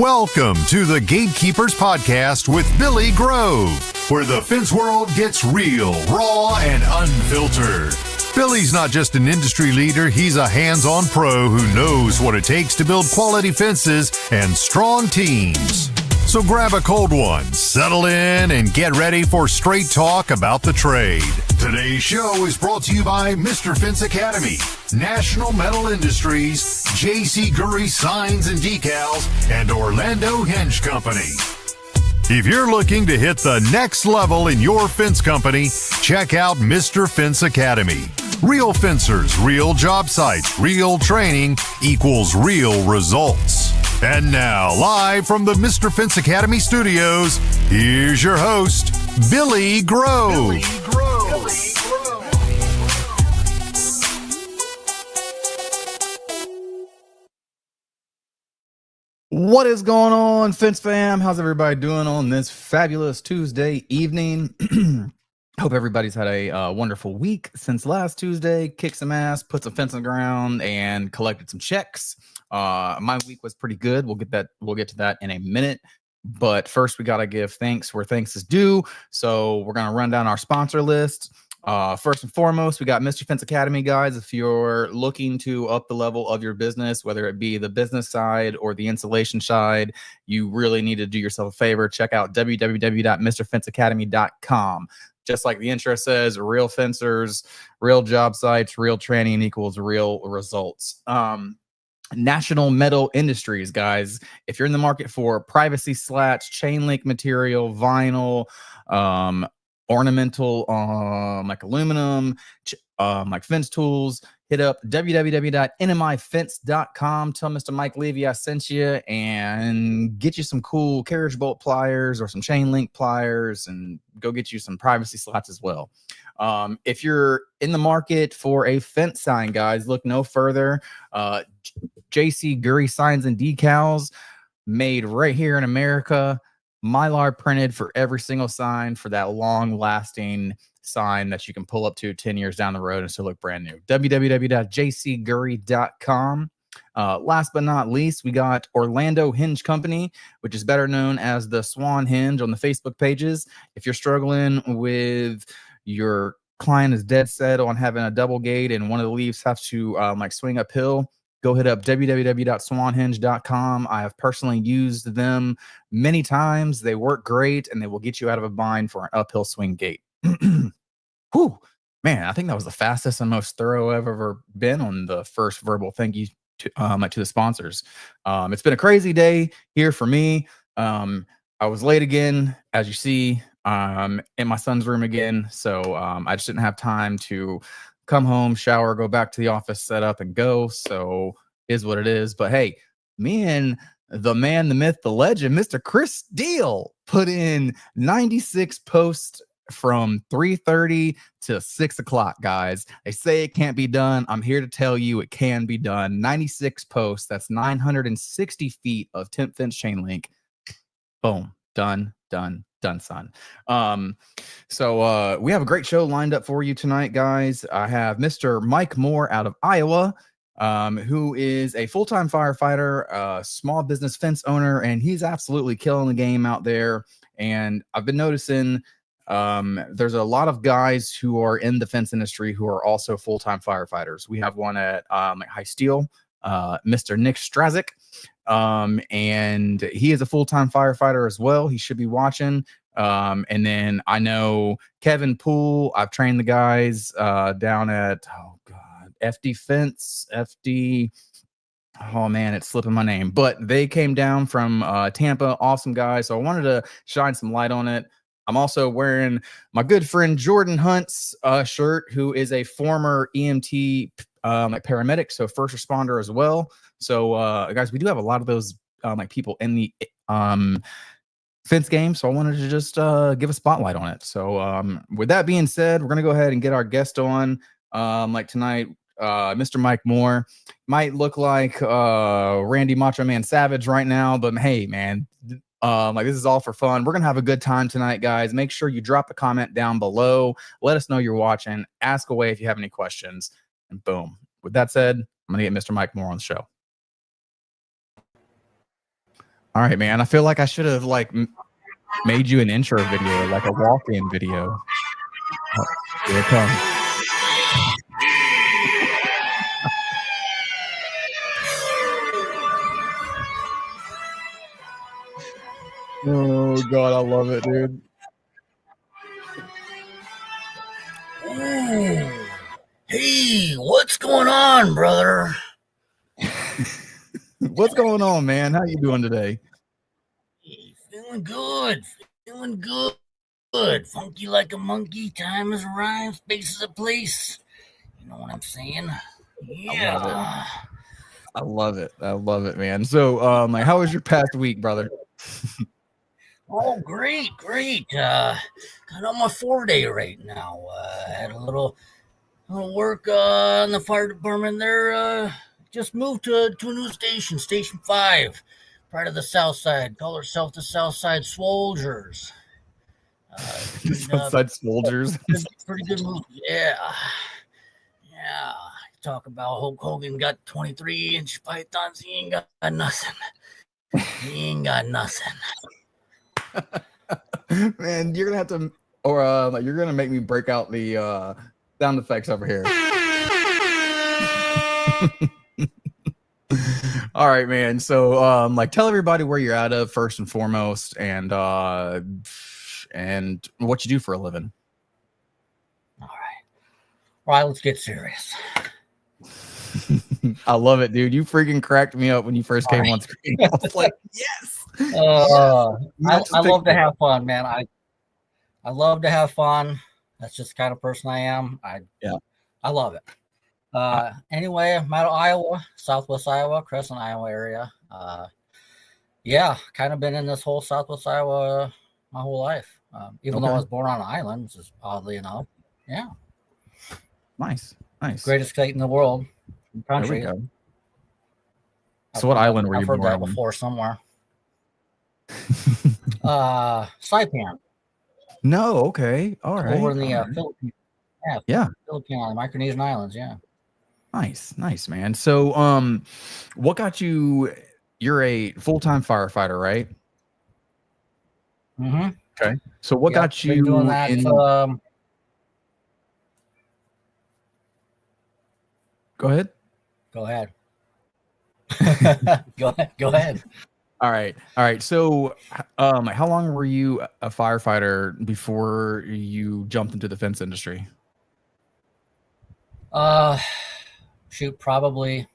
Welcome to the Gatekeepers Podcast with Billy Grove, where the fence world gets real, raw, and unfiltered. Billy's not just an industry leader, he's a hands-on pro who knows what it takes to build quality fences and strong teams. So grab a cold one, settle in, and get ready for straight talk about the trade. Today's show is brought to you by Mr. Fence Academy, National Metal Industries, J.C. Gurry Signs and Decals, and Orlando Hinge Company. If you're looking to hit the next level in your fence company, check out Mr. Fence Academy. Real fencers, real job sites, real training equals real results. And now, live from the Mr. Fence Academy studios, here's your host, Billy Grove. What is going on, Fence fam? How's everybody doing on this fabulous Tuesday evening? Hope everybody's had a wonderful week since last Tuesday. Kicked some ass, put some fence on the ground, and collected some checks. My week was pretty good. We'll get to that in a minute. But first, we gotta give thanks where thanks is due. So we're gonna run down our sponsor list. First and foremost, we got Mr. Fence Academy, guys. If you're looking to up the level of your business, whether it be the business side or the installation side, you really need to do yourself a favor. Check out www.mrfenceacademy.com. Just like the intro says, real fencers, real job sites, real training equals real results. National Metal Industries, guys. If you're in the market for privacy slats, chain link material, vinyl, ornamental, like aluminum, like fence tools, hit up www.nmifence.com. Tell Mr. Mike Levy I sent you and get you some cool carriage bolt pliers or some chain link pliers and go get you some privacy slots as well. If you're in the market for a fence sign, guys, look no further. J.C. Gurry Signs and Decals, made right here in America. Mylar printed for every single sign for that long-lasting sign that you can pull up to 10 years down the road and still look brand new. www.jcgurry.com. Last but not least, we got Orlando Hinge Company, which is better known as the Swan Hinge on the Facebook pages. If you're struggling with your client is dead set on having a double gate and one of the leaves have to like swing uphill, go hit up www.swanhinge.com. I have personally used them many times. They work great, and they will get you out of a bind for an uphill swing gate. Whew, man, I think that was the fastest and most thorough I've ever been on the first verbal thank you to the sponsors. It's been a crazy day here for me. I was late again, as you see, in my son's room again. So I just didn't have time to come home, shower, go back to the office, set up, and go. So is what it is. But hey, me and the man, the myth, the legend, Mr. Chris Steele, put in 96 posts from 3:30 to 6 o'clock, guys. They say it can't be done. I'm here to tell you it can be done. 96 posts. That's 960 feet of temp fence chain link. Boom. Done, son. So we have a great show lined up for you tonight, guys. I have Mr. Mike Moore out of Iowa, who is a full-time firefighter, a small business fence owner, and he's absolutely killing the game out there. And I've been noticing there's a lot of guys who are in the fence industry who are also full-time firefighters. We have one at High Steel, Mr. Nick Strazik. And he is a full-time firefighter as well. He should be watching. And then I know Kevin Poole. I've trained the guys down at FD Fence, FD. Oh man, it's slipping my name, but they came down from Tampa. Awesome guys. So I wanted to shine some light on it. I'm also wearing my good friend Jordan Hunt's shirt, who is a former EMT like paramedic, so first responder as well. So guys, we do have a lot of those like people in the fence game, so I wanted to just give a spotlight on it. So with that being said, we're gonna go ahead and get our guest on. Like tonight, Mr. Mike Moore might look like Randy Macho Man Savage right now, but hey man, like this is all for fun. We're gonna have a good time tonight, guys. Make sure you drop a comment down below, let us know you're watching, ask away if you have any questions, and boom. With that said, I'm gonna get Mr. Mike Moore on the show. All right, man. I feel like I should have like made you an intro video, like a walk-in video. Oh, here it comes. Oh God, I love it, dude. Ooh. Hey, what's going on, brother? What's going on, man? How you doing today? Hey, feeling good. Feeling good. Funky like a monkey. Time is a rhyme. Space is a place. You know what I'm saying? I love it. Yeah. I love it. I love it, man. So, like, how was your past week, brother? Oh, great. Got on my 4-day right now. Had a little work in the fire department there. Just moved to a new station, Station 5, part of the South Side. Call herself the South Side Soldiers. Outside soldiers. Pretty good move. Yeah. Talk about Hulk Hogan got 23-inch pythons. He ain't got nothing. Man, you're gonna have to, or you're gonna make me break out the sound effects over here. All right, man. So, like, tell everybody where you're out of first and foremost, and what you do for a living. All right, let's get serious. I love it, dude. You freaking cracked me up when you first came on screen. I was like, yes. I love to have fun, man. I love to have fun. That's just the kind of person I am. I love it. Anyway, I'm out of Iowa, Southwest Iowa, Crescent, Iowa area. Kind of been in this whole Southwest Iowa my whole life. Even though I was born on an island, just oddly enough. Yeah. Nice. Greatest state in the world. Country. There we go. So what island were you born on? I've heard that before somewhere. Saipan. No, okay. All right. Over in the Philippines. Yeah. Philippine Islands, Micronesian Islands, yeah. Nice, man. So what got you, you're a full-time firefighter, right? Mm-hmm. Okay. So what got you doing that Go ahead. Go ahead. All right. So, how long were you a firefighter before you jumped into the fence industry? Probably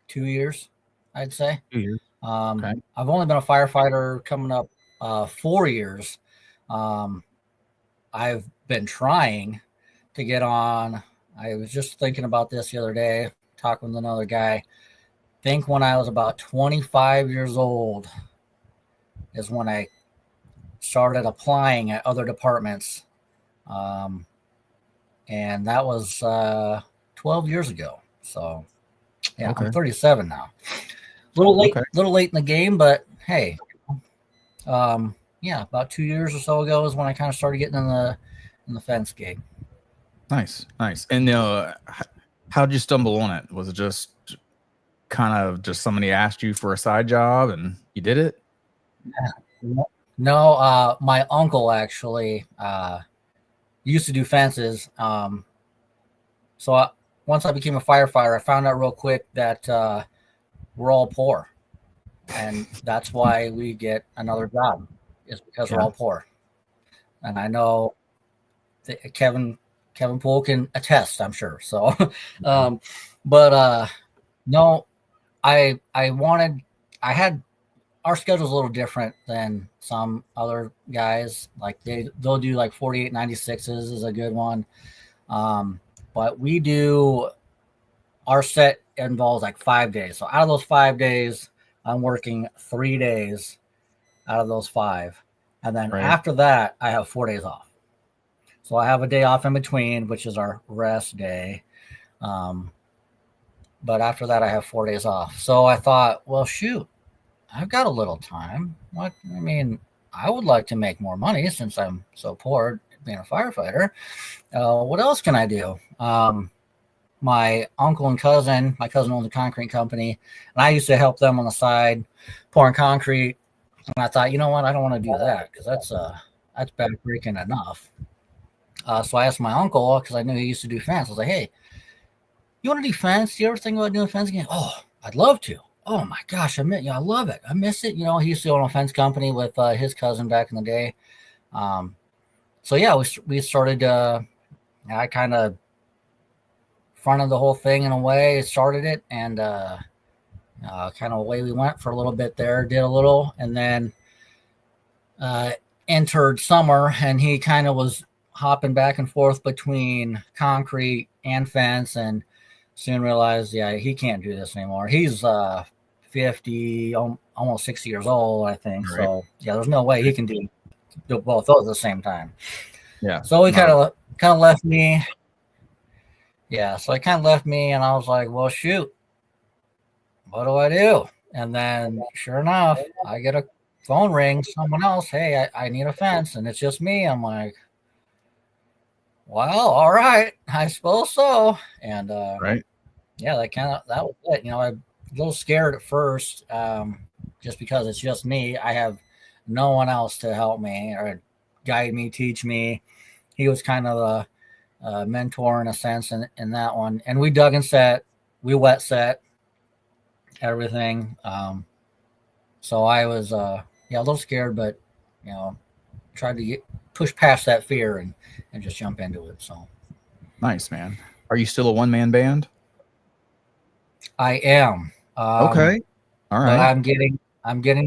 2 years, I'd say. 2 years. Okay. I've only been a firefighter coming up 4 years. I've been trying to get on. I was just thinking about this the other day, talking with another guy. I think when I was about 25 years old is when I started applying at other departments. And that was 12 years ago. So, yeah, okay. I'm 37 now. A little late in the game, but hey, about 2 years or so ago is when I kind of started getting in the fence gig. Nice. And how'd you stumble on it? Was it just kind of just somebody asked you for a side job and you did it? No, my uncle actually used to do fences. So once I became a firefighter, I found out real quick that we're all poor, and that's why we get another job, is because we're all poor. And I know that Kevin Poole can attest, I'm sure. So, no, our schedule's a little different than some other guys. Like they'll do like 4896s is a good one. But our set involves like 5 days. So out of those 5 days, I'm working 3 days out of those 5. And then after that, I have 4 days off. So I have a day off in between, which is our rest day. But after that, I have 4 days off. So I thought, well, shoot, I've got a little time. I would like to make more money since I'm so poor being a firefighter. What else can I do? my uncle and cousin, my cousin owns a concrete company, and I used to help them on the side pouring concrete. And I thought, you know what, I don't want to do that because that's backbreaking enough. So I asked my uncle because I knew he used to do fence. I was like, hey, you want to do fence? Do you ever think about doing fence again? Oh, I'd love to. Oh my gosh, I love it. I miss it. He used to own a fence company with his cousin back in the day. So yeah, we started. I kind of fronted the whole thing in a way, started it, and kind of away we went for a little bit there. Did a little, and then entered summer, and he kind of was hopping back and forth between concrete and fence, and soon realized, yeah, he can't do this anymore. He's 50, almost 60 years old, I think. Right. So yeah, there's no way he can do both those at the same time. Yeah. So he kind of left me. Yeah. So he kind of left me, and I was like, well, shoot, what do I do? And then sure enough, I get a phone ring, someone else, hey, I need a fence, and it's just me. I'm like, well, all right, I suppose so. And right. Yeah, that was it. I'm a little scared at first, just because it's just me. I have no one else to help me or guide me, teach me. He was kind of a mentor in a sense in that one. And we dug and set, we wet set everything. So I was a little scared, but tried to push past that fear and just jump into it. So nice, man. Are you still a one-man band? I am. Okay. All right. But I'm getting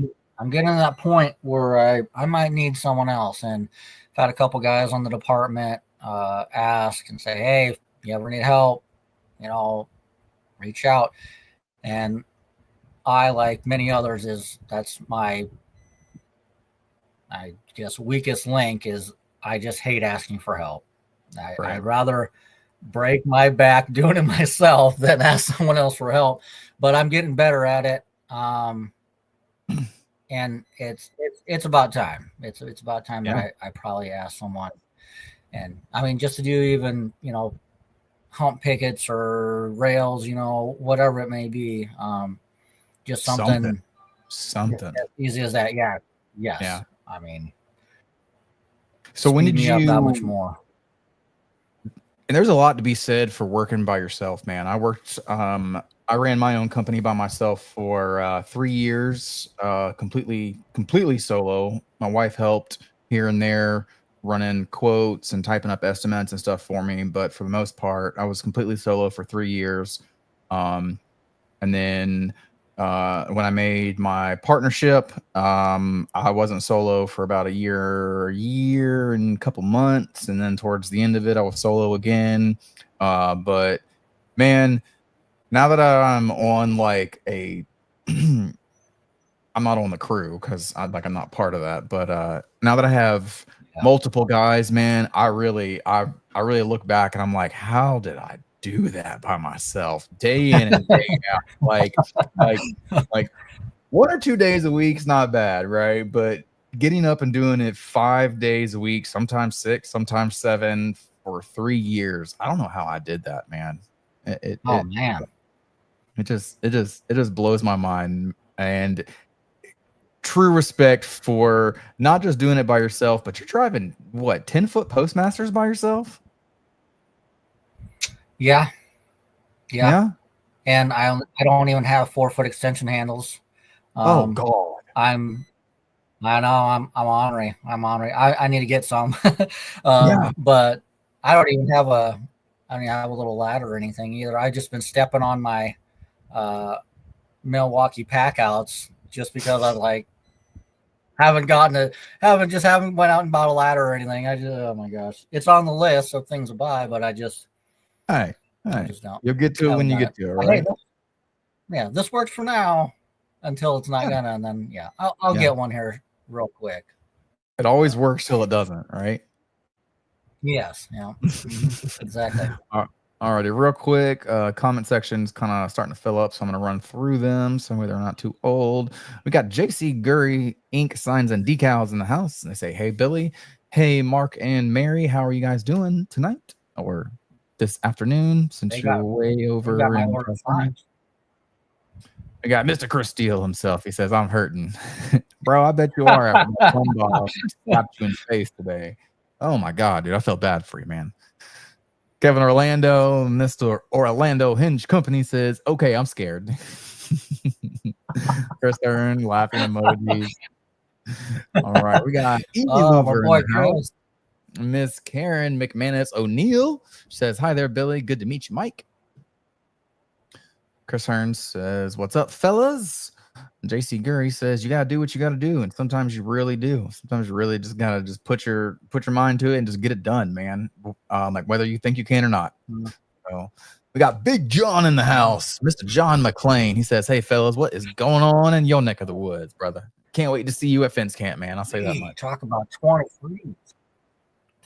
to that point where I might need someone else. And I've had a couple guys on the department ask and say, hey, if you ever need help, reach out. And I, like many others, that's my, I guess, weakest link is I just hate asking for help. I'd rather break my back doing it myself than ask someone else for help. But I'm getting better at it. And it's about time. It's about time that I probably ask someone. And I mean, just to do even, hump pickets or rails, whatever it may be. Just something as easy as that. Yeah. Yes. Yeah. I mean, so when did you that much more? And there's a lot to be said for working by yourself, man. I ran my own company by myself for 3 years, completely solo. My wife helped here and there, running quotes and typing up estimates and stuff for me. But for the most part, I was completely solo for 3 years. And then when I made my partnership, I wasn't solo for about a year and a couple months. And then towards the end of it, I was solo again. But man, now that I'm on like I'm not on the crew because I'm not part of that. But now that I have multiple guys, man, I really look back and I'm like, how did I do that by myself day in and day out? Like 1 or 2 days a week's not bad, right? But getting up and doing it 5 days a week, sometimes 6, sometimes 7 for 3 years. I don't know how I did that, man. Man. It just blows my mind. And true respect for not just doing it by yourself, but you're driving 10-foot Postmasters by yourself? Yeah. And I don't even have 4-foot extension handles. Oh God. I know I'm ornery. I need to get some. But I don't even have a little ladder or anything either. I've just been stepping on my Milwaukee pack outs just because I haven't went out and bought a ladder or anything. Oh my gosh, it's on the list of things to buy, but I just I just don't. You'll get to it when you get to it, right? This works for now until it's not gonna, and then I'll get one here real quick. It always works till it doesn't, right? Yes, exactly. All righty, real quick, comment section's kind of starting to fill up, so I'm going to run through them so they're not too old. We got JC Gurry ink signs and decals in the house, and they say, hey Billy, hey Mark and Mary, how are you guys doing tonight? Or this afternoon since They you're got way over my in order California. fine. I got Mr. Chris Steele himself. He says, I'm hurting. Bro, I bet you are after that plumb ball slapped you in the face today. Oh my God, dude. I felt bad for you, man. Kevin Orlando, Mr. Orlando Hinge Company says, okay, I'm scared. Chris Earn, laughing emojis. All right, we got Easy Oh, my Mover in boy the house. Chris. Miss Karen McManus O'Neill says, hi there, Billy. Good to meet you, Mike. Chris Hearns says, what's up, fellas? JC Gurry says, you got to do what you got to do. And sometimes you really do. Sometimes you really just got to just put your mind to it and just get it done, man. Like whether you think you can or not. So we got Big John in the house, Mr. John McClain. He says, hey, fellas, what is going on in your neck of the woods, brother? Can't wait to see you at Fence Camp, man. I'll say that much. Talk about 23.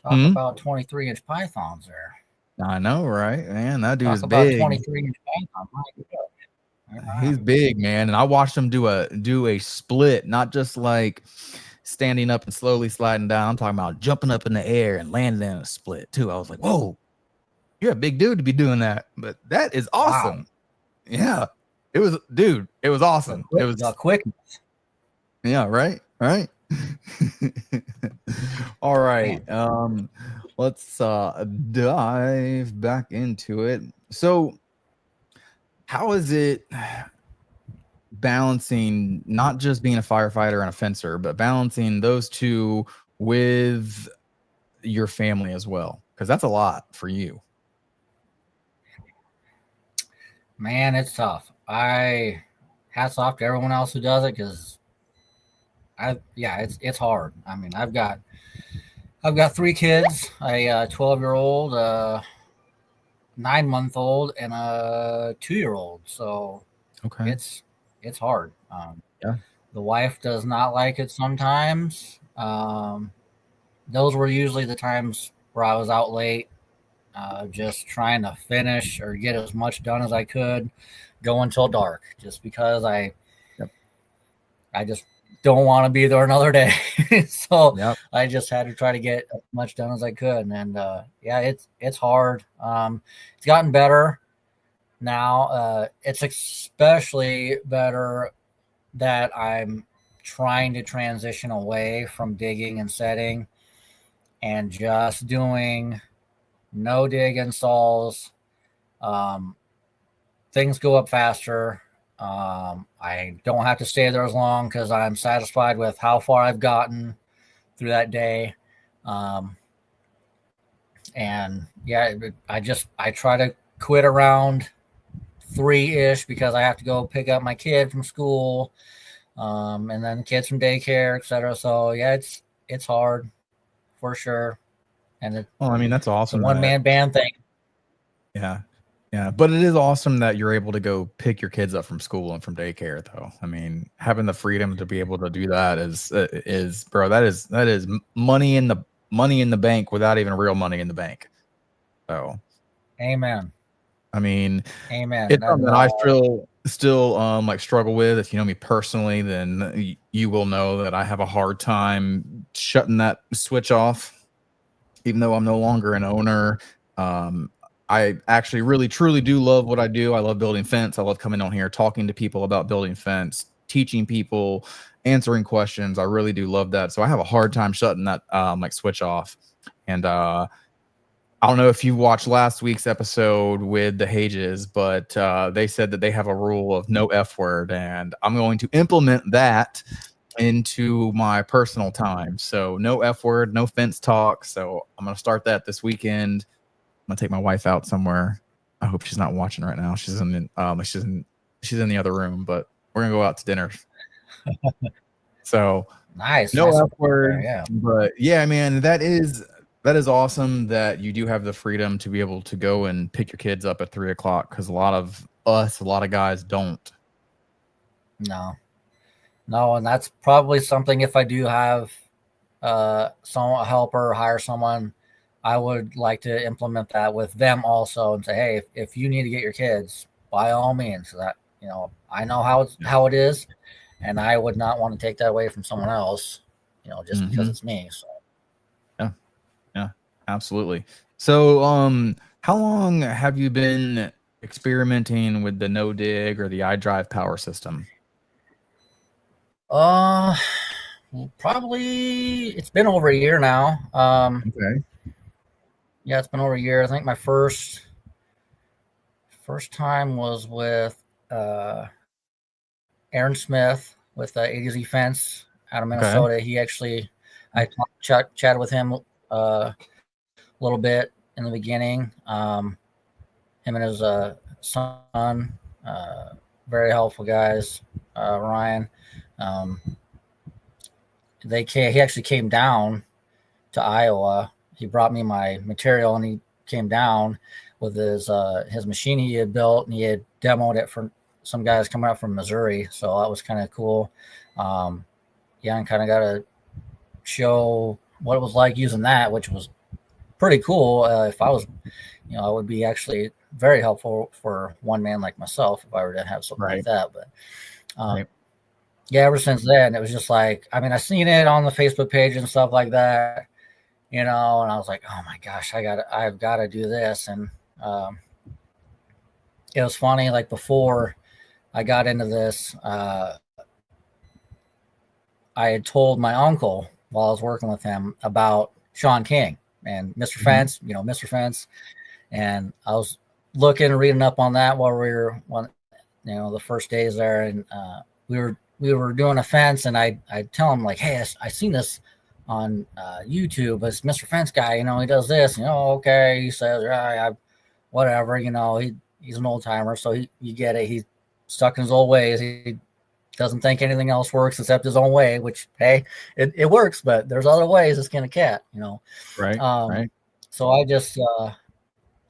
Talk about 23-inch pythons there. I know, right? Man, that dude Talk is about big. 23-inch python. He's big, man. And I watched him do a split, not just like standing up and slowly sliding down. I'm talking about jumping up in the air and landing in a split too. I was like, whoa, you're a big dude to be doing that. But that is awesome. Wow. Yeah. It was, dude, it was awesome. It was quickness. Yeah, right. All right. Let's dive back into it. So how is it balancing not just being a firefighter and a fencer, but balancing those two with your family as well? Because that's a lot for you. Man, it's tough. Hats off to everyone else who does it, because it's hard. I mean, I've got 3 kids, a 12-year-old, 9-month-old, and a 2-year-old. So okay, it's hard. Yeah. The wife does not like it sometimes. Those were usually the times where I was out late, just trying to finish or get as much done as I could, go until dark, just because I just don't want to be there another day. So I just had to try to get as much done as I could. And it's hard. It's gotten better now. It's especially better that I'm trying to transition away from digging and setting and just doing no dig installs. Things go up faster. I don't have to stay there as long because I'm satisfied with how far I've gotten through that day. I try to quit around 3-ish because I have to go pick up my kid from school, and then kids from daycare, etc. So it's hard for sure. And that's awesome. One-man band thing. Yeah, but it is awesome that you're able to go pick your kids up from school and from daycare, though. I mean, having the freedom to be able to do that is bro, that is money in the bank without even real money in the bank. So, amen. I mean, amen. It's something that I still like struggle with. If you know me personally, then you will know that I have a hard time shutting that switch off, even though I'm no longer an owner. I actually really truly do love what I do. I love building fence. I love coming on here, talking to people about building fence, teaching people, answering questions. I really do love that. So I have a hard time shutting that like switch off. And I don't know if you watched last week's episode with the Hages, but they said that they have a rule of no F word, and I'm going to implement that into my personal time. So no F word, no fence talk. So I'm going to start that this weekend. I'm gonna take my wife out somewhere. I hope she's not watching right now. She's in the other room, but we're gonna go out to dinner. So nice. No F word. Yeah. But yeah, man, that is awesome that you do have the freedom to be able to go and pick your kids up at 3:00, because a lot of guys don't. No, and that's probably something, if I do have a helper, hire someone, I would like to implement that with them also, and say, hey, if you need to get your kids, by all means. That, I know how it is, and I would not want to take that away from someone else, just because it's me. So yeah, absolutely. So How long have you been experimenting with the no dig or the iDrive power system? Probably it's been over a year now. Okay. Yeah, it's been over a year. I think my first time was with Aaron Smith with A to Z Fence out of Okay. Minnesota. He actually, I chatted with him a little bit in the beginning. Him and his son, very helpful guys. Ryan, he actually came down to Iowa. He brought me my material, and he came down with his machine he had built, and he had demoed it for some guys coming out from Missouri. So that was kind of cool. Yeah, and kind of got to show what it was like using that, which was pretty cool. If I was, I would be actually very helpful for one man like myself if I were to have something like that. But yeah, ever since then, it was just like, I mean, I seen it on the Facebook page and stuff like that, and I was like, oh my gosh, I've got to do this. And it was funny, like before I got into this, I had told my uncle while I was working with him about Sean King and Mr. Fence, Mr. Fence. And I was looking and reading up on that while we were the first days there. And we were doing a fence, and I'd tell him like, hey, I seen this on YouTube. It's Mr. Fence guy, he does this. Okay. He says, whatever, he's an old timer. So you get it. He's stuck in his old ways. He doesn't think anything else works except his own way, which, hey, it works, but there's other ways to skin a cat, Right. So I just,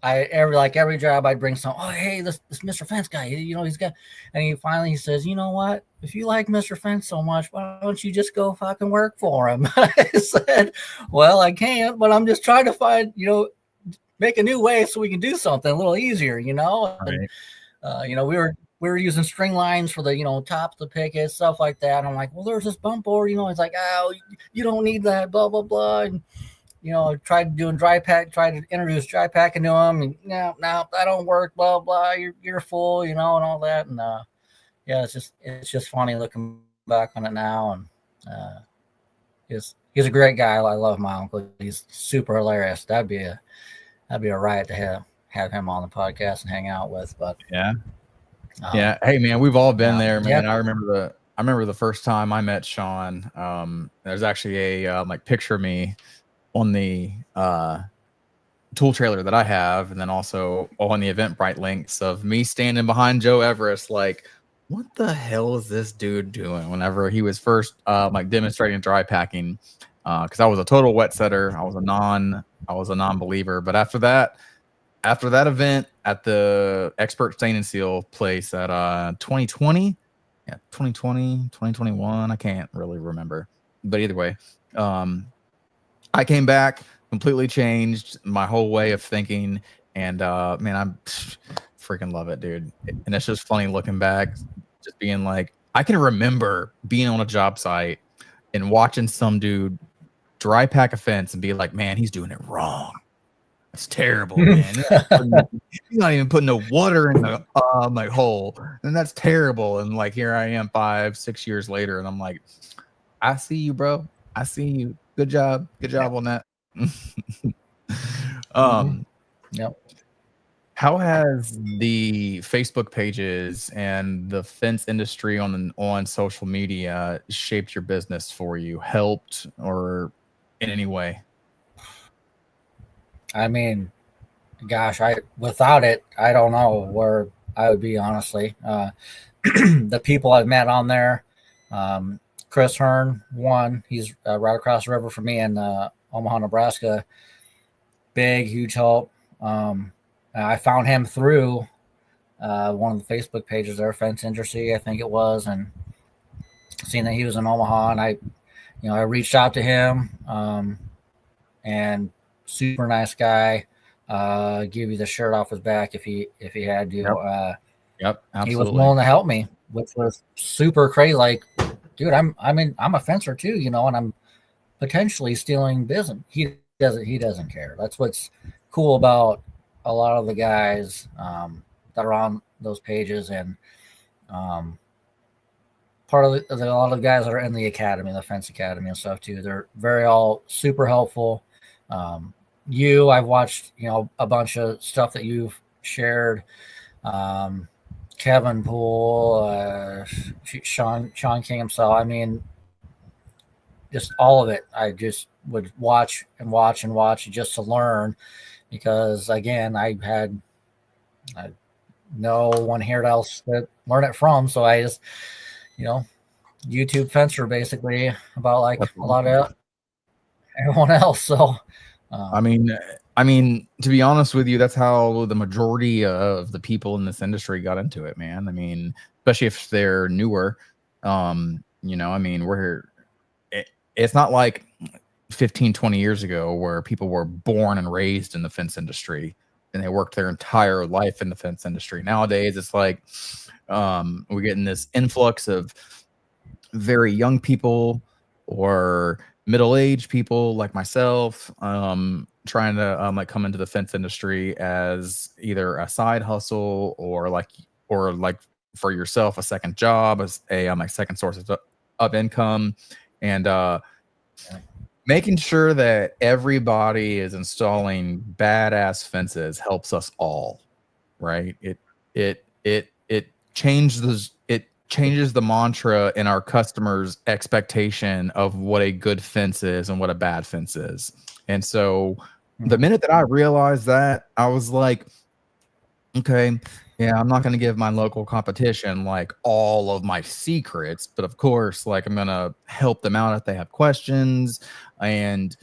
every job I'd bring some, oh, hey, this Mr. Fence guy, he's got, and he says, you know what, if you like Mr. Fence so much, why don't you just go fucking work for him? I said, well, I can't, but I'm just trying to find, make a new way so we can do something a little easier, Right. And, we were using string lines for the, top of the picket, stuff like that. And I'm like, well, there's this bump board, it's like, oh, you don't need that, blah, blah, blah. And, tried to introduce dry packing to him. And no, that don't work, blah, blah. You're full, and all that. And yeah, it's just funny looking back on it now. And he's a great guy. I love my uncle. He's super hilarious. That'd be a riot to have him on the podcast and hang out with. But yeah. Hey man, we've all been there, man. Yeah. I remember the first time I met Sean. There's actually a picture of me on the tool trailer that I have, and then also on the Eventbrite links of me standing behind Joe Everest, like, what the hell is this dude doing? Whenever he was first demonstrating dry packing, because I was a total wet setter, I was a non-believer. But after that event at the Expert Stain and Seal place at 2020, 2021, I can't really remember, but either way, I came back completely changed my whole way of thinking, and man, I'm freaking love it, dude. And it's just funny looking back, just being like, I can remember being on a job site and watching some dude dry pack a fence and be like, man, he's doing it wrong. It's terrible, man. He's not even putting no water in the hole, and that's terrible. And like, here I am 5-6 years later, and I'm like, I see you, bro. I see you. Good job on that. Yep. How has the Facebook pages and the fence industry on social media shaped your business for you? Helped or in any way? I mean, gosh, without it, I don't know where I would be, honestly. The people I've met on there, Chris Hearn, he's right across the river from me in Omaha, Nebraska. Big, huge help. I found him through one of the Facebook pages there, Fence Industry, I think it was, and seeing that he was in Omaha, and I reached out to him, and super nice guy. Give you the shirt off his back if he had to. Yep, absolutely. He was willing to help me, which was super crazy. Like, dude, I'm a fencer too, and I'm potentially stealing business. He doesn't care. That's what's cool about a lot of the guys that are on those pages, and part of a lot of the guys that are in the academy, the fence academy and stuff too. They're all super helpful. I've watched, a bunch of stuff that you've shared. Kevin Poole, Sean King himself. I mean, just all of it. I just would watch just to learn, because again, I no one here else to learn it from. So I just, YouTube fencer basically about like a lot of everyone else. So, I mean, to be honest with you, that's how the majority of the people in this industry got into it, man. I mean, especially if they're newer. It's not like 15, 20 years ago where people were born and raised in the fence industry and they worked their entire life in the fence industry. Nowadays, it's like we're getting this influx of very young people or middle-aged people like myself trying to come into the fence industry as either a side hustle or like for yourself a second job, as a second source of income, and making sure that everybody is installing badass fences helps us all, right? It changes the mantra in our customers' expectation of what a good fence is and what a bad fence is. And so the minute that I realized that, I was like, okay, yeah, I'm not going to give my local competition like all of my secrets, but of course, like I'm going to help them out if they have questions. And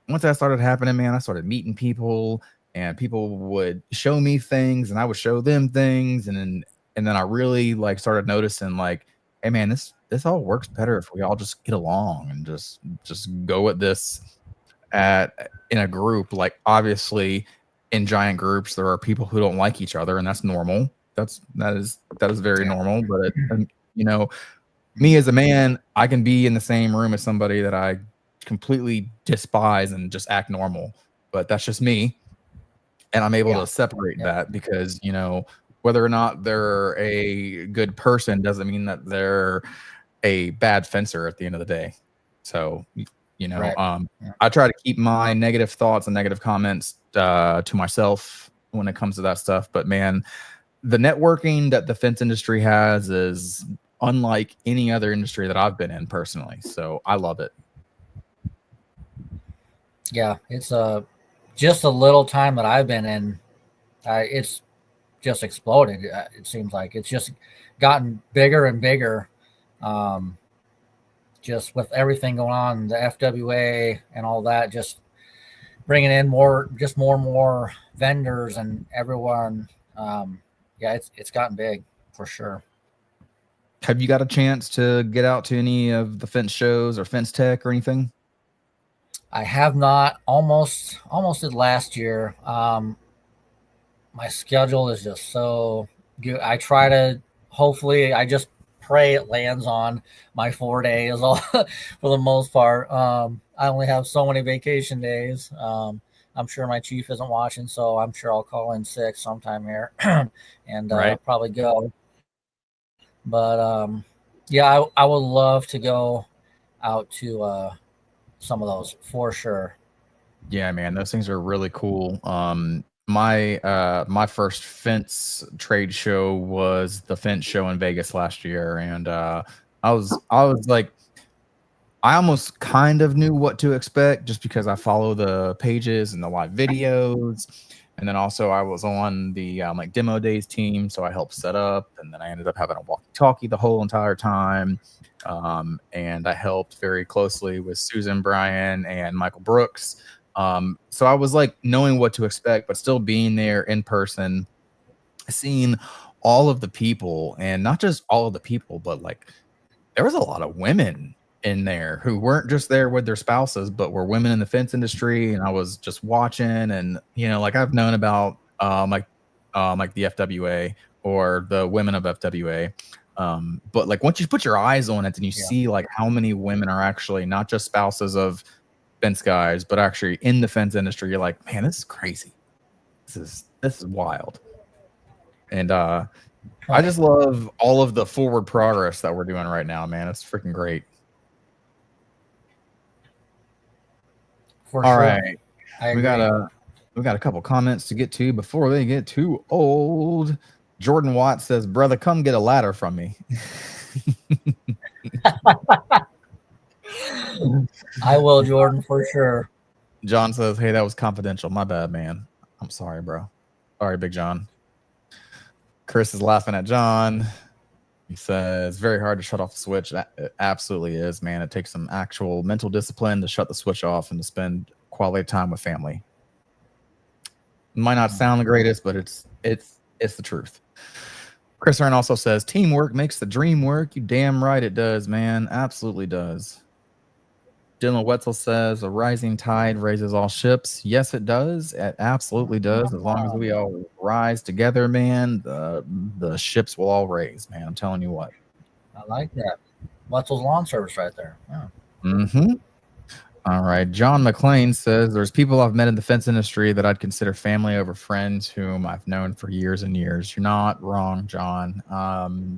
once that started happening, man, I started meeting people, and people would show me things and I would show them things. And then I really like started noticing like, hey man, this all works better if we all just get along and just go at this in a group. Like obviously in giant groups, there are people who don't like each other, and that's normal. That is very normal. But me as a man, I can be in the same room as somebody that I completely despise and just act normal. But that's just me, and I'm able to separate that because whether or not they're a good person doesn't mean that they're a bad fencer at the end of the day. So I try to keep my negative thoughts and negative comments to myself when it comes to that stuff. But man, the networking that the fence industry has is unlike any other industry that I've been in personally. So I love it. Yeah, it's just a little time that I've been in. It's just exploded. It seems like it's just gotten bigger and bigger. Just with everything going on, the FWA and all that, just bringing in more and more vendors and everyone. It's gotten big for sure. Have you got a chance to get out to any of the fence shows or fence tech or anything? I have not. Almost did last year. My schedule is just so good. I try to, hopefully, I just pray it lands on my 4 days all for the most part. I only have so many vacation days. I'm sure my chief isn't watching, so I'm sure I'll call in sick sometime here and probably go. But I would love to go out to some of those for sure. Yeah, man, those things are really cool. My first fence trade show was the fence show in Vegas last year, and I was like, I almost kind of knew what to expect just because I follow the pages and the live videos, and then also I was on the like demo days team, so I helped set up, and then I ended up having a walkie-talkie the whole entire time, and I helped very closely with Susan Bryan and Michael Brooks. So I was like knowing what to expect, but still being there in person, seeing all of the people, and not just all of the people, but like there was a lot of women in there who weren't just there with their spouses, but were women in the fence industry. And I was just watching, and like I've known about like the FWA or the women of FWA. But like once you put your eyes on it and you see like how many women are actually not just spouses of fence guys, but actually in the fence industry, you're like, man, this is crazy. This is wild. And I just love all of the forward progress that we're doing right now, man. It's freaking great. For All sure. right. I We agree. got a couple comments to get to before they get too old. Jordan Watt says, "Brother, come get a ladder from me." I will, Jordan, for sure. John says, "Hey, that was confidential. My bad, man. I'm sorry, bro. Sorry, Big John." Chris is laughing at John. He says, "Very hard to shut off the switch." It absolutely is, man. It takes some actual mental discipline to shut the switch off and to spend quality time with family. It might not sound the greatest, but it's the truth. Chris Aaron also says, "Teamwork makes the dream work." You damn right it does, man. Absolutely does. Dylan Wetzel says, "A rising tide raises all ships." Yes, it does. It absolutely does. As long as we all rise together, man, the ships will all raise, man. I'm telling you what. I like that. Wetzel's Lawn Service right there. Yeah. Mm-hmm. All right. John McLean says, "There's people I've met in the fence industry that I'd consider family over friends whom I've known for years and years." You're not wrong, John.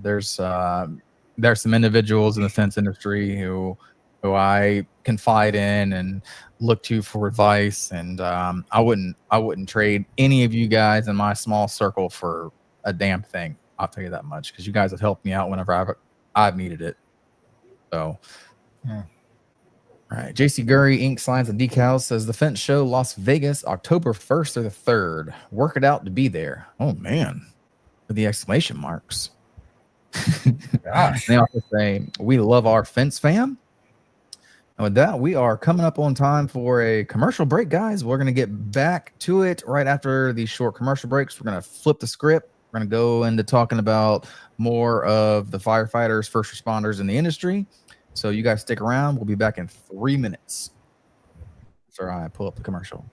There's some individuals in the fence industry who I confide in and look to for advice, and I wouldn't trade any of you guys in my small circle for a damn thing. I'll tell you that much, because you guys have helped me out whenever I've needed it. So. Yeah. All right. JC Gurry, ink, signs, and decals says, "The Fence Show, Las Vegas, October 1st or the 3rd. Work it out to be there." Oh, man. With the exclamation marks. Gosh. They also say, "We love our fence fam." And with that, we are coming up on time for a commercial break, guys. We're going to get back to it right after these short commercial breaks. We're going to flip the script. We're going to go into talking about more of the firefighters, first responders in the industry. So you guys stick around. We'll be back in 3 minutes after I pull up the commercial.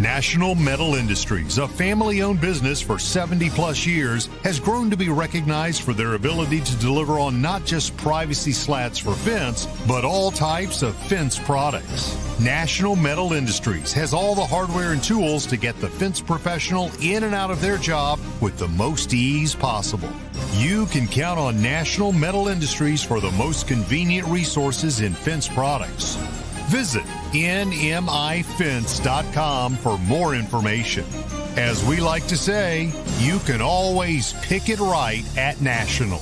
National Metal Industries, a family-owned business for 70-plus years, has grown to be recognized for their ability to deliver on not just privacy slats for fence, but all types of fence products. National Metal Industries has all the hardware and tools to get the fence professional in and out of their job with the most ease possible. You can count on National Metal Industries for the most convenient resources in fence products. Visit nmifence.com for more information. As we like to say, you can always pick it right at National.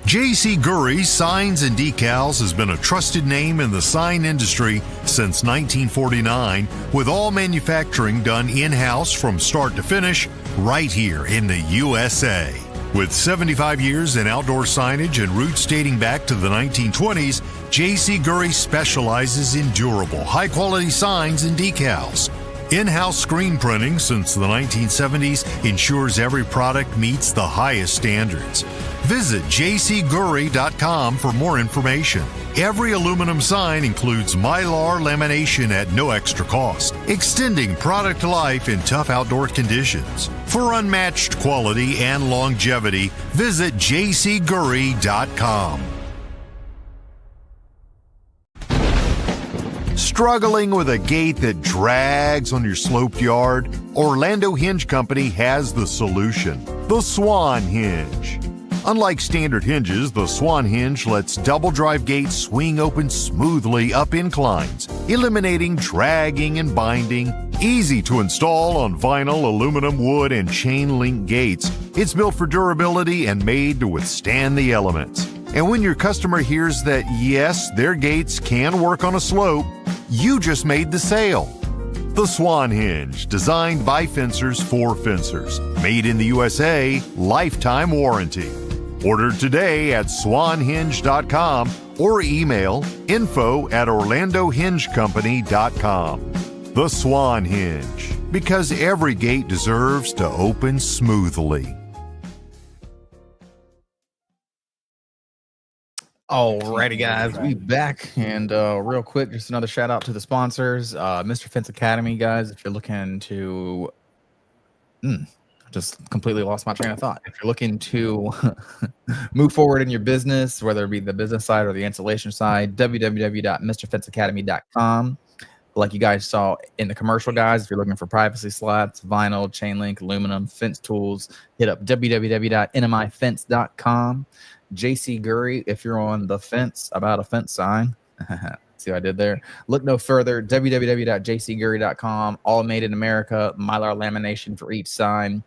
J.C. Gurry Signs and Decals has been a trusted name in the sign industry since 1949, with all manufacturing done in-house from start to finish right here in the USA. With 75 years in outdoor signage and roots dating back to the 1920s, J.C. Gurry specializes in durable, high-quality signs and decals. In-house screen printing since the 1970s ensures every product meets the highest standards. Visit jcgurry.com for more information. Every aluminum sign includes Mylar lamination at no extra cost, extending product life in tough outdoor conditions. For unmatched quality and longevity, visit jcgurry.com. Struggling with a gate that drags on your sloped yard? Orlando Hinge Company has the solution, the Swan Hinge. Unlike standard hinges, the Swan Hinge lets double drive gates swing open smoothly up inclines, eliminating dragging and binding. Easy to install on vinyl, aluminum, wood, and chain link gates. It's built for durability and made to withstand the elements. And when your customer hears that, yes, their gates can work on a slope, you just made the sale. The Swan Hinge, designed by fencers for fencers. Made in the USA, lifetime warranty. Order today at swanhinge.com or email info@orlandohingecompany.com. The Swan Hinge, because every gate deserves to open smoothly. Alrighty, guys, we back, and real quick, just another shout out to the sponsors, Mr. Fence Academy, guys. If you're looking to, just completely lost my train of thought. If you're looking to move forward in your business, whether it be the business side or the installation side, www.mrfenceacademy.com. Like you guys saw in the commercial, guys, if you're looking for privacy slats, vinyl, chain link, aluminum, fence tools, hit up www.nmifence.com. JC Gurry, if you're on the fence about a fence sign. See what I did there? Look no further. www.jcgurry.com. All made in America. Mylar lamination for each sign.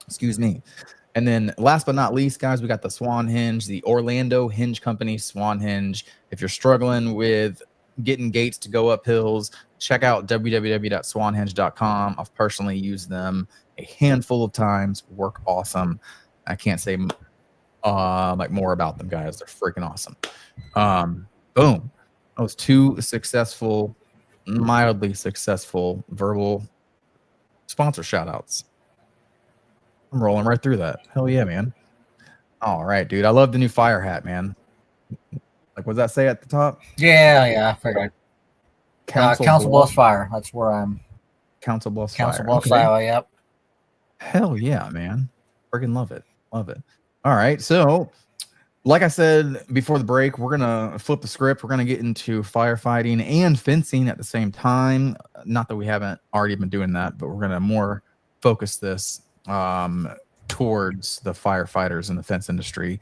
Excuse me. And then last but not least, guys, we got the Swan Hinge, the Orlando Hinge Company Swan Hinge. If you're struggling with getting gates to go up hills, check out www.swanhinge.com. I've personally used them a handful of times. Work awesome. I can't say like more about them, guys. They're freaking awesome. Boom. Those two successful, mildly successful verbal sponsor shout outs. I'm rolling right through that. Hell yeah, man. All right, dude. I love the new fire hat, man. Like, what does that say at the top? Yeah, I figured. Council Bluffs Fire. That's where I'm. Council Bluffs Council Fire. Bluffs, Okay. Iowa, yep. Hell yeah, man. Freaking love it. Love it. All right. So, like I said before the break, we're going to flip the script. We're going to get into firefighting and fencing at the same time. Not that we haven't already been doing that, but we're going to more focus this towards the firefighters in the fence industry.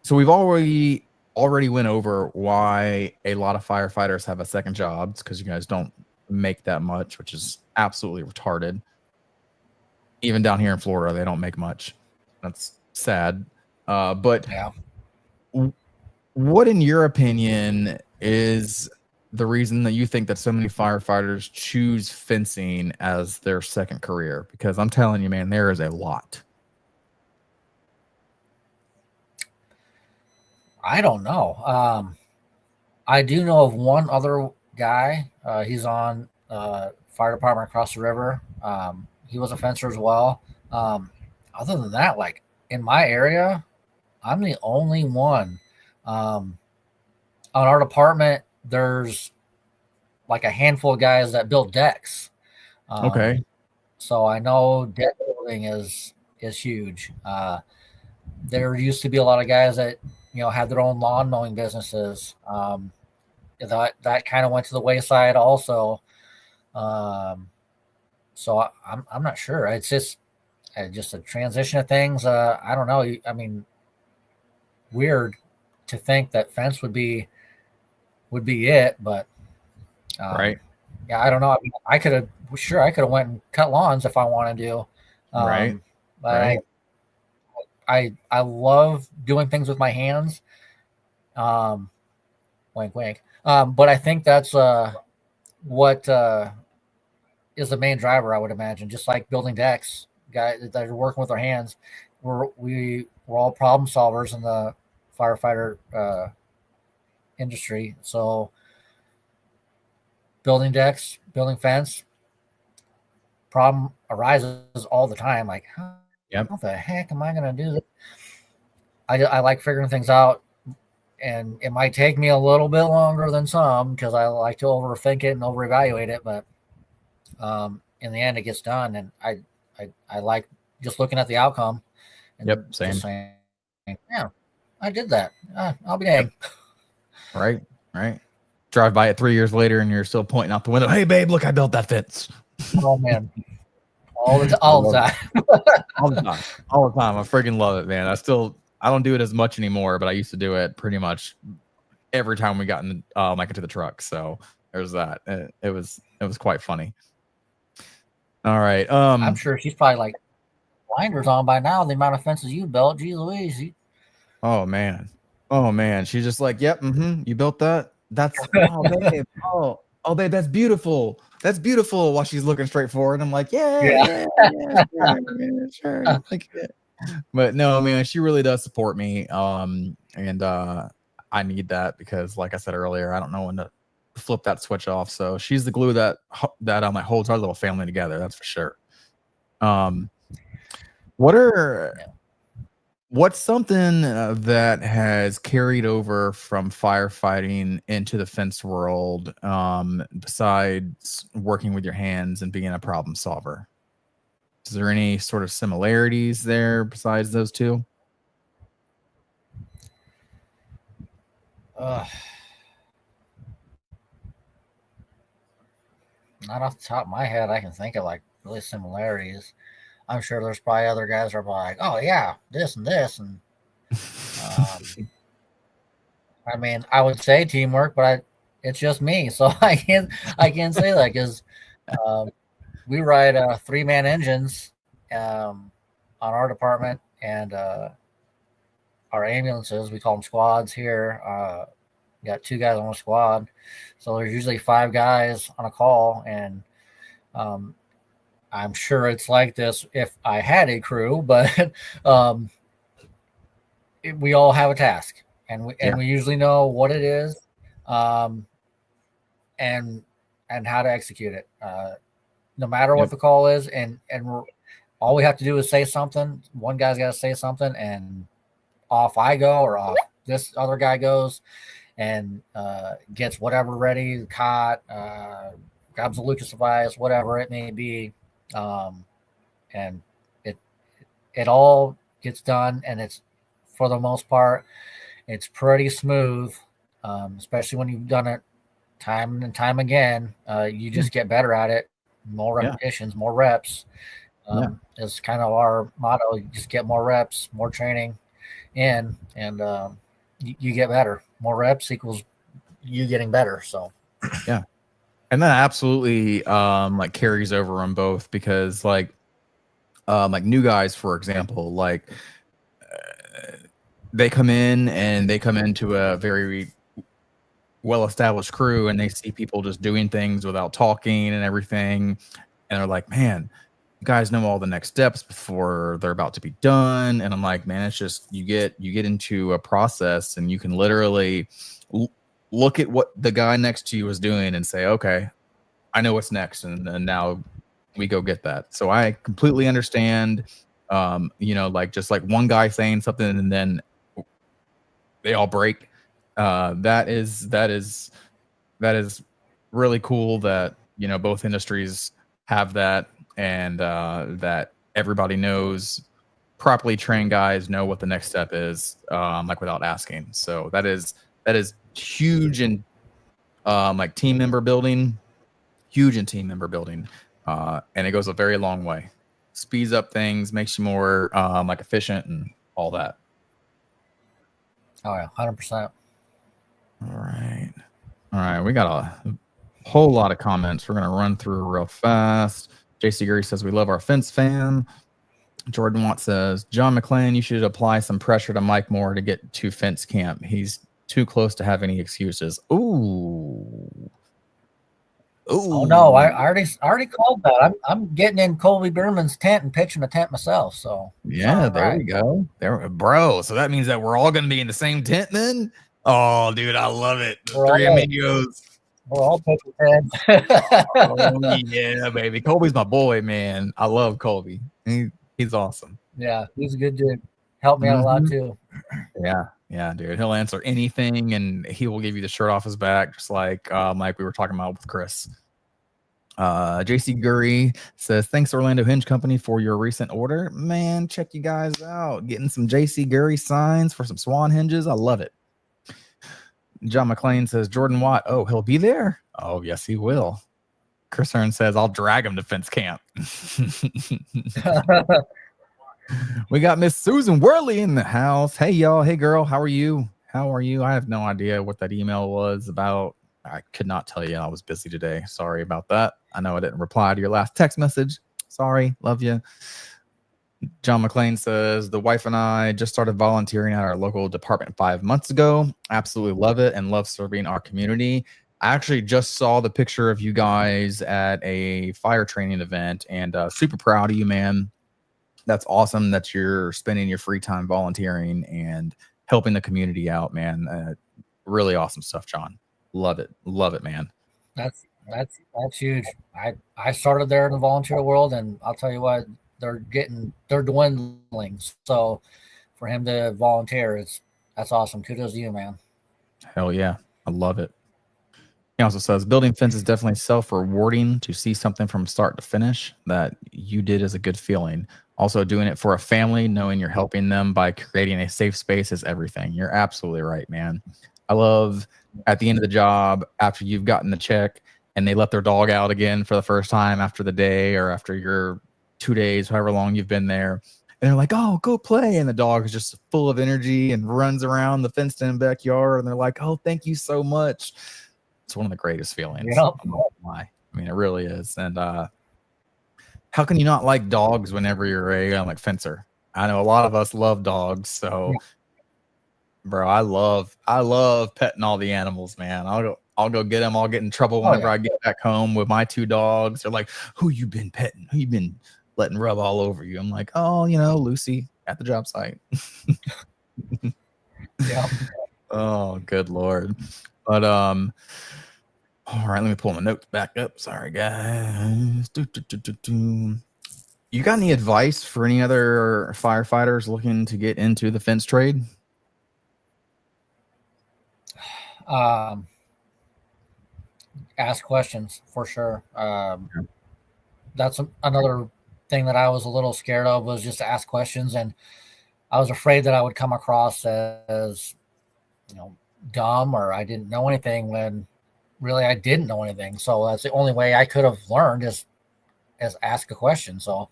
So we've already went over why a lot of firefighters have a second job. It's because you guys don't make that much, which is absolutely retarded. Even down here in Florida, they don't make much. That's sad. But yeah. What, in your opinion, is the reason that you think that so many firefighters choose fencing as their second career? Because I'm telling you, man, there is a lot. I don't know. I do know of one other guy. He's on fire department across the river. He was a fencer as well. Other than that, like in my area, I'm the only one. On our department, there's like a handful of guys that build decks. Okay. So I know deck building is huge. There used to be a lot of guys that had their own lawn mowing businesses. That kind of went to the wayside also. So I'm not sure. It's just a transition of things. I don't know. I mean, weird to think that fence would be it, but right. Yeah, I don't know. I mean, I could have went and cut lawns if I wanted to. Right. But right. I love doing things with my hands. Wink, wink. But I think that's what is the main driver, I would imagine. Just like building decks, guys that are working with their hands. We're all problem solvers in the firefighter industry. So building decks, building fence, problem arises all the time. Like, how the heck am I going to do this? I like figuring things out, and it might take me a little bit longer than some because I like to overthink it and overevaluate it. But in the end, it gets done, and I like just looking at the outcome. And same. Just saying, yeah, I did that. I'll be dang. Right. Drive by it 3 years later, and you're still pointing out the window. Hey, babe, look, I built that fence. Oh man, all the time. all the time. I freaking love it, man. I don't do it as much anymore, but I used to do it pretty much every time we got into the truck. So there's that. It was quite funny. All right. I'm sure she's probably like blinders on by now. The amount of fences you built, geez Louise. Oh man. She's just like, yep. You built that. That's babe. Babe, that's beautiful. That's beautiful. While she's looking straight forward, I'm like, yeah, sure. Like, but no, man, she really does support me. And I need that because, like I said earlier, I don't know when to flip that switch off. So she's the glue that holds our little family together. That's for sure. What are What's something that has carried over from firefighting into the fence world, besides working with your hands and being a problem solver? Is there any sort of similarities there besides those two? Not off the top of my head, I can think of like really similarities. I'm sure there's probably other guys that are like, oh yeah, this and this, and I mean, I would say teamwork, but it's just me, so I can't say that because we ride 3-man engines on our department, and our ambulances, we call them squads here. We got 2 guys on a squad, so there's usually 5 guys on a call, and um, I'm sure it's like this if I had a crew, but we all have a task, and we usually know what it is, um, and how to execute it. No matter what the call is, and all we have to do is say something. One guy's got to say something, and off I go, or off this other guy goes, and gets whatever ready, the cot, grabs a Lucas device, whatever it may be, and it all gets done, and it's, for the most part, it's pretty smooth, especially when you've done it time and time again. You just get better at it. More repetitions, more reps. Is kind of our motto. You just get more reps, more training in, and you get better. More reps equals you getting better. So yeah, and that absolutely like carries over on both, because like new guys, for example, like they come in and they come into a very well-established crew, and they see people just doing things without talking and everything, and they're like, man, you guys know all the next steps before they're about to be done. And I'm like, man, it's just you get into a process, and you can literally look at what the guy next to you is doing and say, okay, I know what's next, and now we go get that. So I completely understand, like just like one guy saying something and then they all break. That is really cool that both industries have that, and that everybody knows, properly trained guys know what the next step is, like without asking. So that is huge in like team member building, and it goes a very long way. Speeds up things, makes you more like efficient and all that. Oh yeah, 100%. All right. We got a whole lot of comments. We're gonna run through real fast. JC Gary says we love our fence fam. Jordan Watt says, John McClain, you should apply some pressure to Mike Moore to get to fence camp. He's too close to have any excuses. Ooh. Oh no, I already called that. I'm getting in Colby Bierman's tent and pitching a tent myself. So yeah, there we go. There, bro. So that means that we're all gonna be in the same tent then. Oh, dude, I love it. The three amigos. We're all pitching tents. Oh, yeah, baby. Colby's my boy, man. I love Colby. He's awesome. Yeah, he's a good dude. Helped me out a lot too. Yeah, dude. He'll answer anything, and he will give you the shirt off his back, just like we were talking about with Chris. JC Gurry says, thanks Orlando Hinge Company for your recent order. Man, check you guys out. Getting some JC Gurry signs for some swan hinges. I love it. John McClain says, Jordan Watt, oh, he'll be there? Oh, yes, he will. Chris Hearn says, I'll drag him to fence camp. We got Miss Susan Worley in the house. Hey, y'all. Hey, girl. How are you? I have no idea what that email was about. I could not tell you. I was busy today. Sorry about that. I know I didn't reply to your last text message. Sorry. Love you. John McClain says, the wife and I just started volunteering at our local department 5 months ago. Absolutely love it and love serving our community. I actually just saw the picture of you guys at a fire training event, and super proud of you, man. That's awesome that you're spending your free time volunteering and helping the community out, man. Really awesome stuff, John. Love it, man. That's huge. I started there in the volunteer world, and I'll tell you what, they're dwindling. So for him to volunteer, that's awesome. Kudos to you, man. Hell yeah. I love it. He also says building fence is definitely self-rewarding. To see something from start to finish that you did is a good feeling. Also, doing it for a family, knowing you're helping them by creating a safe space is everything. You're absolutely right, man. I love at the end of the job, after you've gotten the check and they let their dog out again for the first time after the day or after your 2 days, however long you've been there. And they're like, oh, go play. And the dog is just full of energy and runs around the fenced-in backyard. And they're like, oh, thank you so much. It's one of the greatest feelings. Yep. I mean, it really is. And how can you not like dogs whenever you're a like fencer? I know a lot of us love dogs. So, bro, I love petting all the animals, man. I'll go get them. I'll get in trouble whenever I get back home with my 2 dogs. They're like, who you been petting? Who you been letting rub all over you? I'm like, oh, Lucy at the job site. Yeah. Oh, good Lord. But all right, let me pull my notes back up. Sorry, guys. You got any advice for any other firefighters looking to get into the fence trade? Ask questions for sure. That's another thing that I was a little scared of, was just to ask questions, and I was afraid that I would come across as dumb or I didn't know anything, when really I didn't know anything. So that's the only way I could have learned is ask a question. So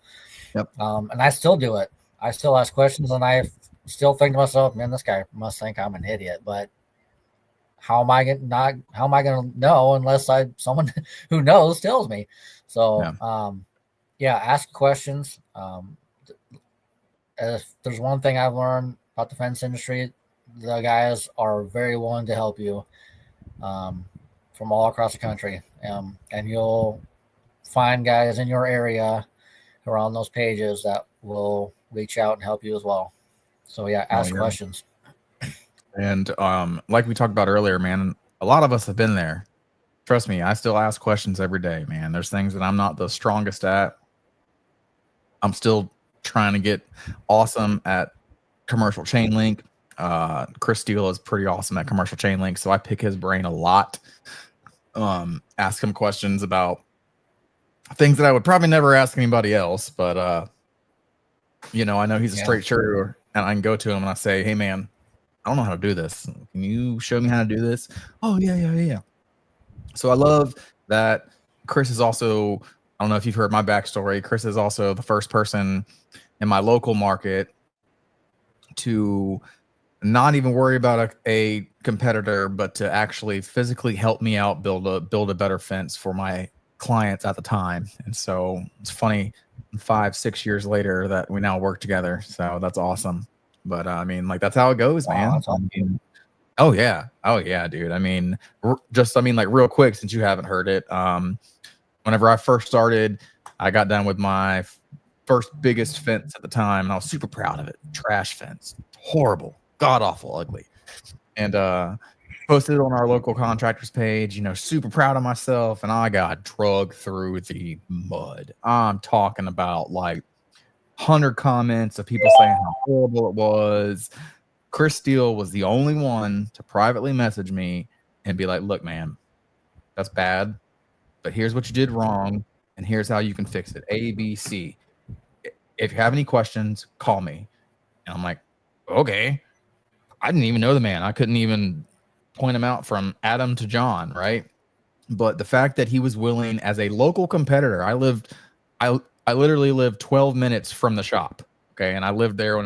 and I still do it. I still ask questions, and I still think to myself, man, this guy must think I'm an idiot. But how am I going to know unless someone who knows tells me? So ask questions. If there's one thing I've learned about the fence industry, the guys are very willing to help you from all across the country. And you'll find guys in your area who are on those pages that will reach out and help you as well. So ask questions. And like we talked about earlier, man, a lot of us have been there. Trust me, I still ask questions every day, man. There's things that I'm not the strongest at. I'm still trying to get awesome at commercial chain link. Chris Steele is pretty awesome at commercial chain link, so I pick his brain a lot. Ask him questions about things that I would probably never ask anybody else, but I know he's a straight shooter, and I can go to him and I say, hey man, I don't know how to do this. Can you show me how to do this? Oh yeah. So I love that Chris is also, I don't know if you've heard my backstory, Chris is also the first person in my local market to not even worry about a competitor, but to actually physically help me out build a better fence for my clients at the time. And so it's funny, 5-6 years later that we now work together. So that's awesome. But I mean, like, that's how it goes, man. Awesome. Oh yeah, dude. I mean, like real quick, since you haven't heard it, whenever I first started, I got done with my first biggest fence at the time, and I was super proud of it. Trash fence, horrible, god awful, ugly, and posted it on our local contractors page. Super proud of myself, and I got drugged through the mud. I'm talking about like 100 comments of people saying how horrible it was. Chris Steele was the only one to privately message me and be like, look, man, that's bad, but here's what you did wrong, and here's how you can fix it. A, B, C. If you have any questions, call me. And I'm like, okay. I didn't even know the man. I couldn't even point him out from Adam to John, right? But the fact that he was willing, as a local competitor, I literally lived 12 minutes from the shop. Okay. And I lived there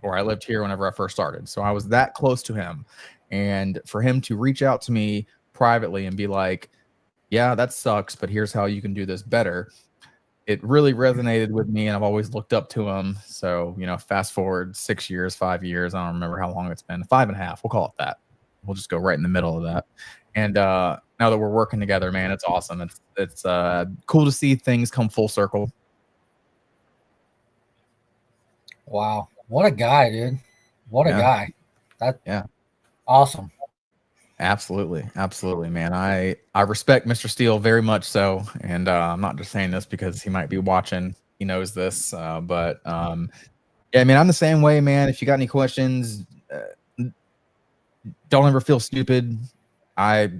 I lived here whenever I first started. So I was that close to him. And for him to reach out to me privately and be like, yeah, that sucks, but here's how you can do this better. It really resonated with me, and I've always looked up to him. So, fast forward 6 years, 5 years. I don't remember how long it's been. 5.5. We'll call it that. We'll just go right in the middle of that. And now that we're working together, man, it's awesome. It's cool to see things come full circle. Wow. What a guy, dude. What a guy. Awesome. Absolutely, man. I respect Mr. Steele very much so, and I'm not just saying this because he might be watching. He knows this, but Yeah, I mean, I'm the same way, man. If you got any questions, don't ever feel stupid. I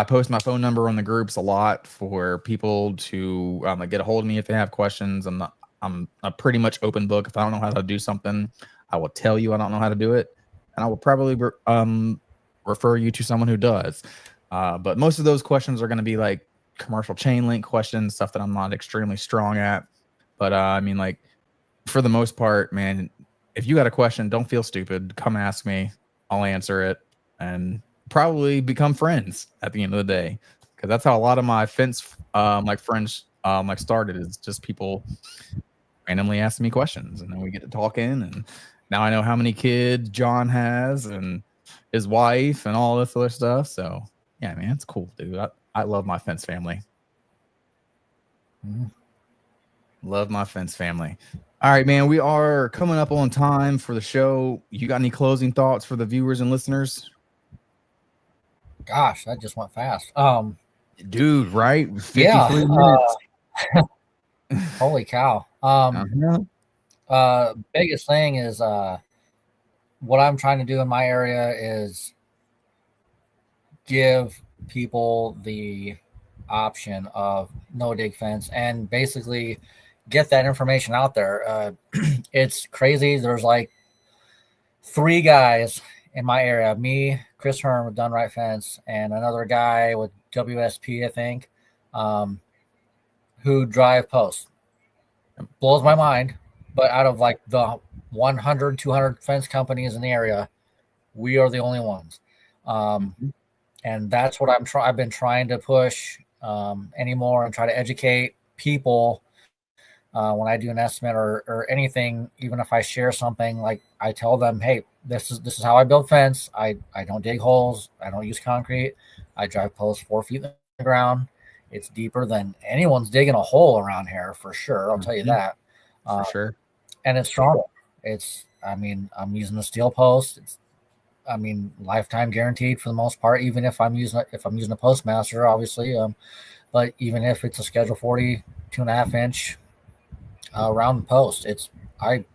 post my phone number on the groups a lot for people to get a hold of me if they have questions. I'm a pretty much open book. If I don't know how to do something, I will tell you I don't know how to do it, and I will probably refer you to someone who does. But most of those questions are going to be like commercial chain link questions, stuff that I'm not extremely strong at. But I mean, like, for the most part, man, if you got a question, don't feel stupid. Come ask me. I'll answer it, and probably become friends at the end of the day. Because that's how a lot of my fence like friends like started, is just people randomly asking me questions, and then we get to talking, and now I know how many kids John has and his wife and all this other stuff. So yeah, man, it's cool, dude. I love my fence family. Love my fence family. All right, man. We are coming up on time for the show. You got any closing thoughts for the viewers and listeners? Gosh, that just went fast. Dude, right? 53 Yeah. minutes. Holy cow. Biggest thing is what I'm trying to do in my area is give people the option of no dig fence and basically get that information out there. It's crazy. There's like 3 guys in my area, me, Chris Hearn with Done Right Fence, and another guy with WSP, I think, who drive posts. Blows my mind. But out of like the 100, 200 fence companies in the area, we are the only ones. And that's what I've been trying to push anymore, and try to educate people when I do an estimate or anything. Even if I share something, like I tell them, hey, this is how I build fence. I don't dig holes. I don't use concrete. I drive posts 4 feet in the ground. It's deeper than anyone's digging a hole around here, for sure. I'll tell you that. For sure. And it's stronger. I'm using a steel post. Lifetime guaranteed for the most part, even if I'm using a Postmaster, obviously. But even if it's a Schedule 40 2.5 inch round post, I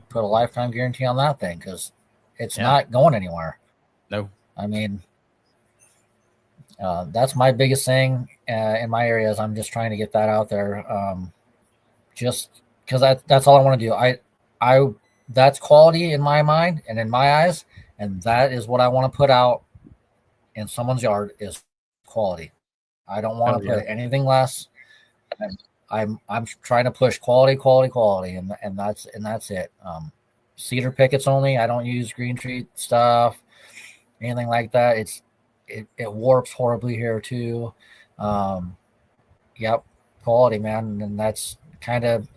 put a lifetime guarantee on that thing, because it's not going anywhere. No. I mean, that's my biggest thing in my area, is I'm just trying to get that out there. Just because that's all I want to do. I that's quality in my mind and in my eyes, and that is what I want to put out in someone's yard, is quality. I don't want to put anything less. I'm trying to push quality, and that's it. Cedar pickets only. I don't use green tree stuff, anything like that. It warps horribly here too. Yep, quality, man, and that's kind of.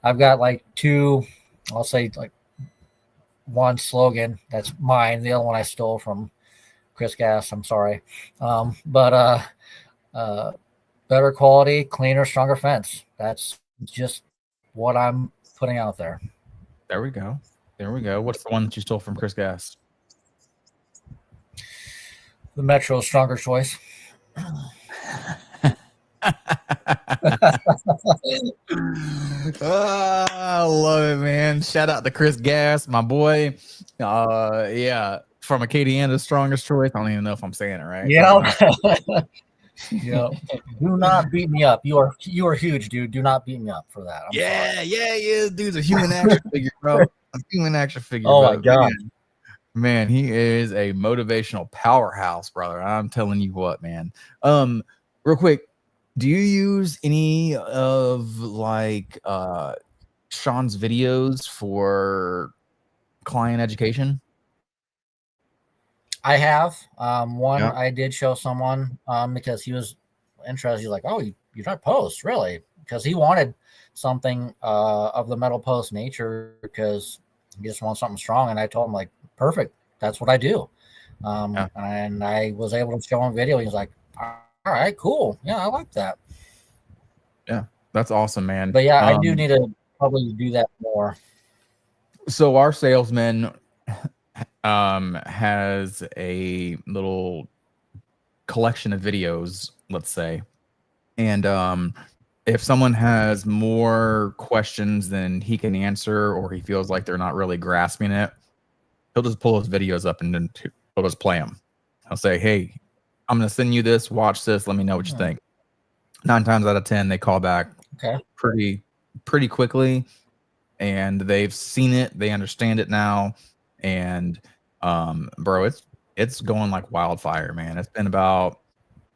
I've got like 2. I'll say like one slogan that's mine. The other one I stole from Chris Gass. I'm sorry, but better quality, cleaner, stronger fence. That's just what I'm putting out there. There we go. What's the one that you stole from Chris Gass? The Metro stronger choice. I love it, man. Shout out to Chris Gass, my boy. Yeah, from Acadiana's strongest choice. I don't even know if I'm saying it right. Yeah. Yeah. Do not beat me up. You are huge, dude. Do not beat me up for that. Yeah. Dude's a human action figure, bro. A human action figure. Oh brother. my god. Man, he is a motivational powerhouse, brother. I'm telling you what, man. Real quick, do you use any of like Sean's videos for client education? I have one. Yeah. I did show someone because he was interested. He's like, "Oh, you drive posts, really?" Because he wanted something of the metal post nature, because he just wants something strong. And I told him, like, perfect. That's what I do. And I was able to show him video. He was like, "All right, cool. Yeah, I like that." Yeah, that's awesome, man. But yeah, I do need to probably do that more. So our salesman has a little collection of videos, let's say, and if someone has more questions than he can answer, or he feels like they're not really grasping it, he'll just pull his videos up and then he'll just play them. I'll say, hey, I'm going to send you this, watch this, let me know what you think. 9 times out of 10, they call back pretty quickly, and they've seen it, they understand it now, and bro, it's going like wildfire, man. It's been about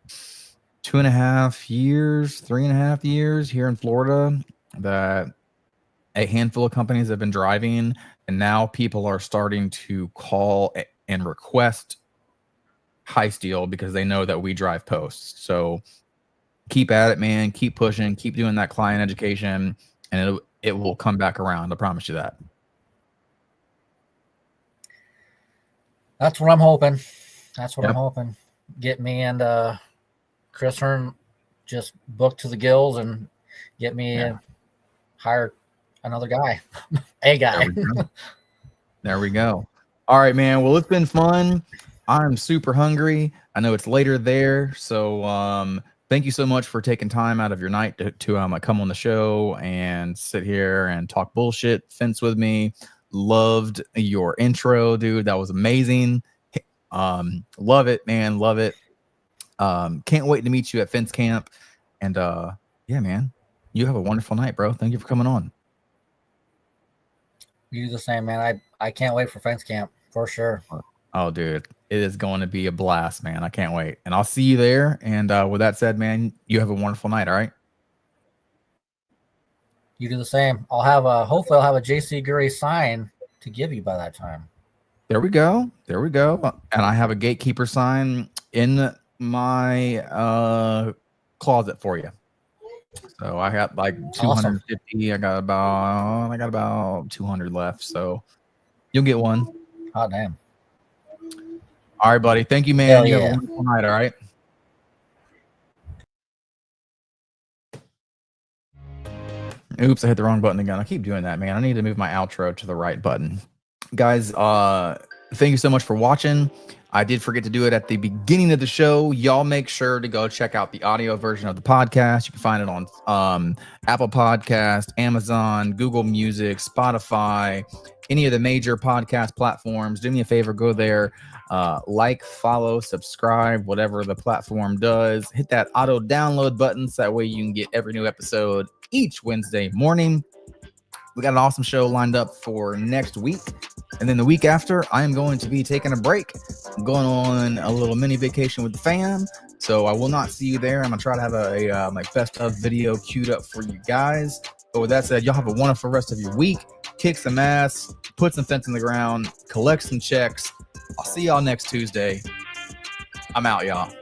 2.5 years, 3.5 years here in Florida that a handful of companies have been driving, and now people are starting to call and request High Steel because they know that we drive posts. So keep at it, man. Keep pushing. Keep doing that client education, and it will come back around. I promise you that. That's what I'm hoping. I'm hoping. Get me and Chris Hearn just booked to the gills and get me hire another guy. A guy. There we go. All right, man. Well, it's been fun. I'm super hungry. I know it's later there, so thank you so much for taking time out of your night to come on the show and sit here and talk bullshit fence with me. Loved your intro, dude. That was amazing. Love it, man. Love it. Can't wait to meet you at fence camp. And yeah, man, you have a wonderful night, bro. Thank you for coming on. You do the same, man. I can't wait for fence camp for sure. Oh, dude, it is going to be a blast, man. I can't wait. And I'll see you there. And with that said, man, you have a wonderful night. All right. You do the same. Hopefully I'll have a JC Gurry sign to give you by that time. There we go. There we go. And I have a gatekeeper sign in my closet for you. So I got like 250. Awesome. I got about 200 left. So you'll get one. Oh, damn. All right, buddy. Thank you, man. Hell, you have a wonderful night. All right. Oops, I hit the wrong button again. I keep doing that, man. I need to move my outro to the right button. Guys, thank you so much for watching. I did forget to do it at the beginning of the show. Y'all make sure to go check out the audio version of the podcast. You can find it on Apple Podcast, Amazon, Google Music, Spotify, any of the major podcast platforms. Do me a favor, go there, like, follow, subscribe, whatever the platform does. Hit that auto download button so that way you can get every new episode each Wednesday morning. We got an awesome show lined up for next week. And then the week after, I am going to be taking a break. I'm going on a little mini vacation with the fam. So I will not see you there. I'm going to try to have a my best of video queued up for you guys. But with that said, y'all have a wonderful rest of your week. Kick some ass, put some fence in the ground, collect some checks. I'll see y'all next Tuesday. I'm out, y'all.